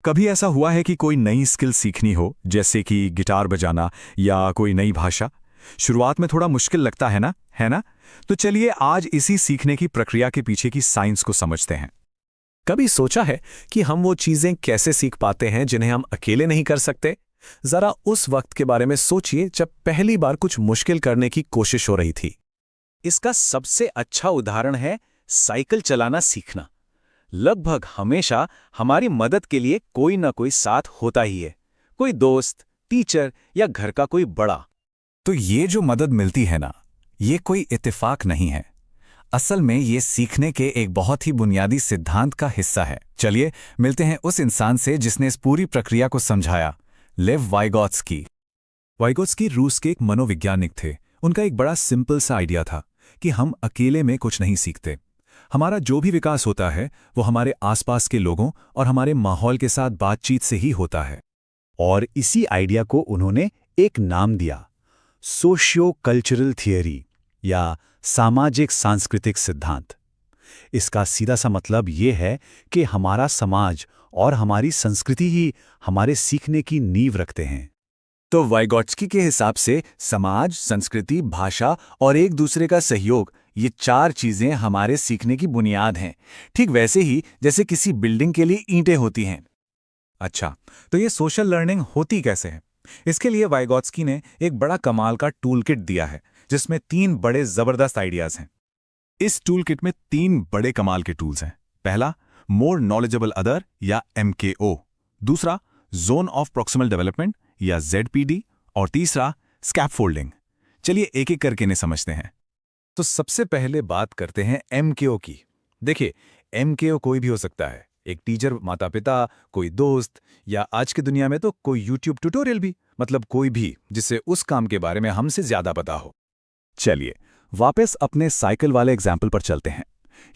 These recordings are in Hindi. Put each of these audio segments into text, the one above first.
कभी ऐसा हुआ है कि कोई नई स्किल सीखनी हो, जैसे कि गिटार बजाना या कोई नई भाषा? शुरुआत में थोड़ा मुश्किल लगता है ना, है ना? तो चलिए आज इसी सीखने की प्रक्रिया के पीछे की साइंस को समझते हैं। कभी सोचा है कि हम वो चीजें कैसे सीख पाते हैं जिन्हें हम अकेले नहीं कर सकते? जरा उस वक्त के बारे में सोचिए जब पहली बार कुछ मुश्किल करने की कोशिश हो रही थी। इसका सबसे अच्छा उदाहरण है साइकिल चलाना सीखना। लगभग हमेशा हमारी मदद के लिए कोई ना कोई साथ होता ही है, कोई दोस्त, टीचर या घर का कोई बड़ा। तो ये जो मदद मिलती है ना, ये कोई इत्तेफाक नहीं है। असल में ये सीखने के एक बहुत ही बुनियादी सिद्धांत का हिस्सा है। चलिए मिलते हैं उस इंसान से जिसने इस पूरी प्रक्रिया को समझाया, लेव वाइगोत्स्की। वाइगोत्स्की रूस के एक मनोवैज्ञानिक थे। उनका एक बड़ा सिंपल सा आइडिया था कि हम अकेले में कुछ नहीं सीखते। हमारा जो भी विकास होता है वो हमारे आसपास के लोगों और हमारे माहौल के साथ बातचीत से ही होता है। और इसी आइडिया को उन्होंने एक नाम दिया, सोशियो कल्चरल थियरी या सामाजिक सांस्कृतिक सिद्धांत। इसका सीधा सा मतलब ये है कि हमारा समाज और हमारी संस्कृति ही हमारे सीखने की नींव रखते हैं। तो वाइगोत्स्की के हिसाब से समाज, संस्कृति, भाषा और एक दूसरे का सहयोग, ये चार चीजें हमारे सीखने की बुनियाद हैं। ठीक वैसे ही जैसे किसी बिल्डिंग के लिए ईंटें होती हैं। अच्छा, तो ये सोशल लर्निंग होती कैसे है? इसके लिए वाइगोत्स्की ने एक बड़ा कमाल का टूल किट दिया है, जिसमें 3 बड़े जबरदस्त आइडियाज हैं। इस टूल किट में 3 बड़े कमाल के टूल्स हैं। पहला, मोर नॉलेजेबल अदर या MKO। दूसरा, जोन ऑफ प्रॉक्सिमल डेवलपमेंट या ZPD। और तीसरा, स्कैफोल्डिंग। चलिए एक एक करके इन्हें समझते हैं। तो सबसे पहले बात करते हैं MKO की। देखिए, MKO कोई भी हो सकता है, एक टीचर, माता पिता, कोई दोस्त, या आज की दुनिया में तो कोई YouTube ट्यूटोरियल भी, मतलब कोई भी जिससे उस काम के बारे में हमसे ज्यादा पता हो। चलिए वापस अपने साइकिल वाले एग्जाम्पल पर चलते हैं।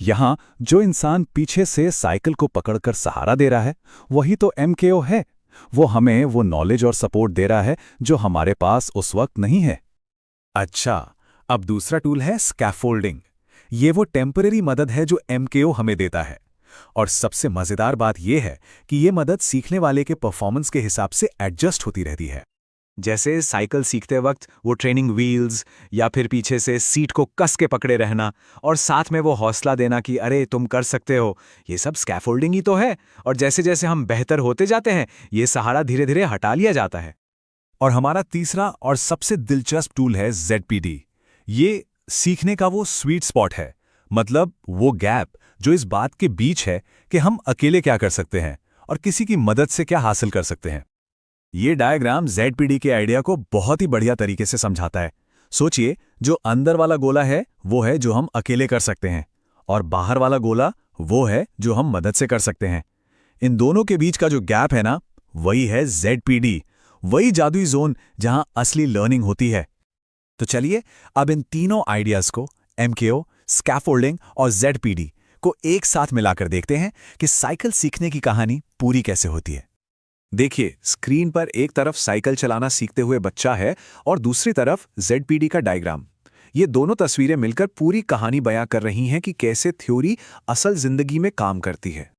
यहां जो इंसान पीछे से साइकिल को पकड़कर सहारा दे रहा है, वही तो MKO है। वो हमें वो नॉलेज और सपोर्ट दे रहा है जो हमारे पास उस वक्त नहीं है। अच्छा, अब दूसरा टूल है स्कैफोल्डिंग। ये वो टेम्परेरी मदद है जो MKO हमें देता है। और सबसे मजेदार बात यह है कि ये मदद सीखने वाले के परफॉर्मेंस के हिसाब से एडजस्ट होती रहती है। जैसे साइकिल सीखते वक्त वो ट्रेनिंग व्हील्स, या फिर पीछे से सीट को कस के पकड़े रहना और साथ में वो हौसला देना कि अरे तुम कर सकते हो, ये सब स्कैफोल्डिंग ही तो है। और जैसे जैसे हम बेहतर होते जाते हैं, ये सहारा धीरे धीरे हटा लिया जाता है। और हमारा तीसरा और सबसे दिलचस्प टूल है ZPD। ये सीखने का वो स्वीट स्पॉट है, मतलब वो गैप जो इस बात के बीच है कि हम अकेले क्या कर सकते हैं और किसी की मदद से क्या हासिल कर सकते हैं। ये डायग्राम ZPD के आइडिया को बहुत ही बढ़िया तरीके से समझाता है। सोचिए, जो अंदर वाला गोला है वो है जो हम अकेले कर सकते हैं, और बाहर वाला गोला वो है जो हम मदद से कर सकते हैं। इन दोनों के बीच का जो गैप है ना, वही है ZPD, वही जादुई जोन जहां असली लर्निंग होती है। तो चलिए अब इन तीनों आइडियाज को, MKO, स्कैफोल्डिंग और ZPD को एक साथ मिलाकर देखते हैं कि साइकिल सीखने की कहानी पूरी कैसे होती है। देखिए, स्क्रीन पर एक तरफ साइकिल चलाना सीखते हुए बच्चा है और दूसरी तरफ ZPD का डायग्राम। ये दोनों तस्वीरें मिलकर पूरी कहानी बयां कर रही हैं कि कैसे थ्योरी असल जिंदगी में काम करती है।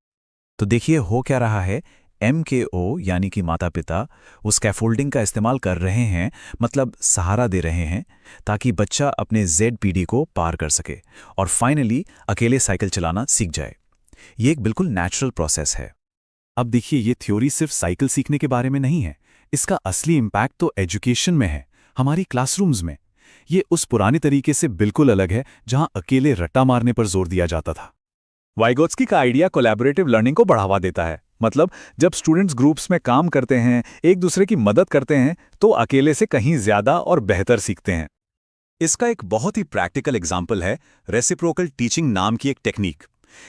तो देखिए हो क्या रहा है, MKO यानी कि माता पिता वो स्कैफोल्डिंग का इस्तेमाल कर रहे हैं, मतलब सहारा दे रहे हैं, ताकि बच्चा अपने ZPD को पार कर सके और फाइनली अकेले साइकिल चलाना सीख जाए। ये एक बिल्कुल नेचुरल प्रोसेस है। अब देखिए, ये थ्योरी सिर्फ साइकिल सीखने के बारे में नहीं है, इसका असली इम्पैक्ट तो एजुकेशन में है, हमारी क्लासरूम्स में। ये उस पुराने तरीके से बिल्कुल अलग है जहां अकेले रट्टा मारने पर जोर दिया जाता था। वाइगोत्स्की का आइडिया कोलैबोरेटिव लर्निंग को बढ़ावा देता है। मतलब जब स्टूडेंट्स ग्रुप्स में काम करते हैं, एक दूसरे की मदद करते हैं, तो अकेले से कहीं ज्यादा और बेहतर सीखते हैं। इसका एक बहुत ही प्रैक्टिकल एग्जाम्पल है रेसिप्रोकल टीचिंग नाम की एक टेक्निक।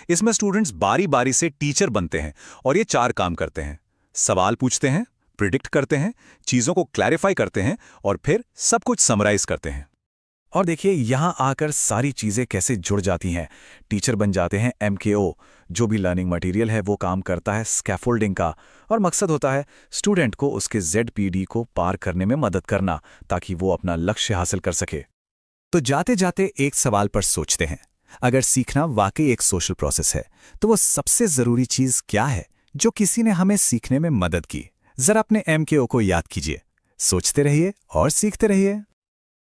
इसमें स्टूडेंट्स बारी बारी से टीचर बनते हैं और ये 4 काम करते हैं: सवाल पूछते हैं, प्रिडिक्ट करते हैं, चीजों को क्लैरिफाई करते हैं और फिर सब कुछ समराइज करते हैं। और देखिए यहां आकर सारी चीजें कैसे जुड़ जाती हैं। टीचर बन जाते हैं MKO, जो भी लर्निंग मटेरियल है वो काम करता है स्कैफोल्डिंग का, और मकसद होता है स्टूडेंट को उसके ZPD को पार करने में मदद करना, ताकि वो अपना लक्ष्य हासिल कर सके। तो जाते जाते एक सवाल पर सोचते हैं, अगर सीखना वाकई एक सोशल प्रोसेस है, तो वो सबसे जरूरी चीज क्या है जो किसी ने हमें सीखने में मदद की। जरा अपने MKO को याद कीजिए। सोचते रहिए और सीखते रहिए।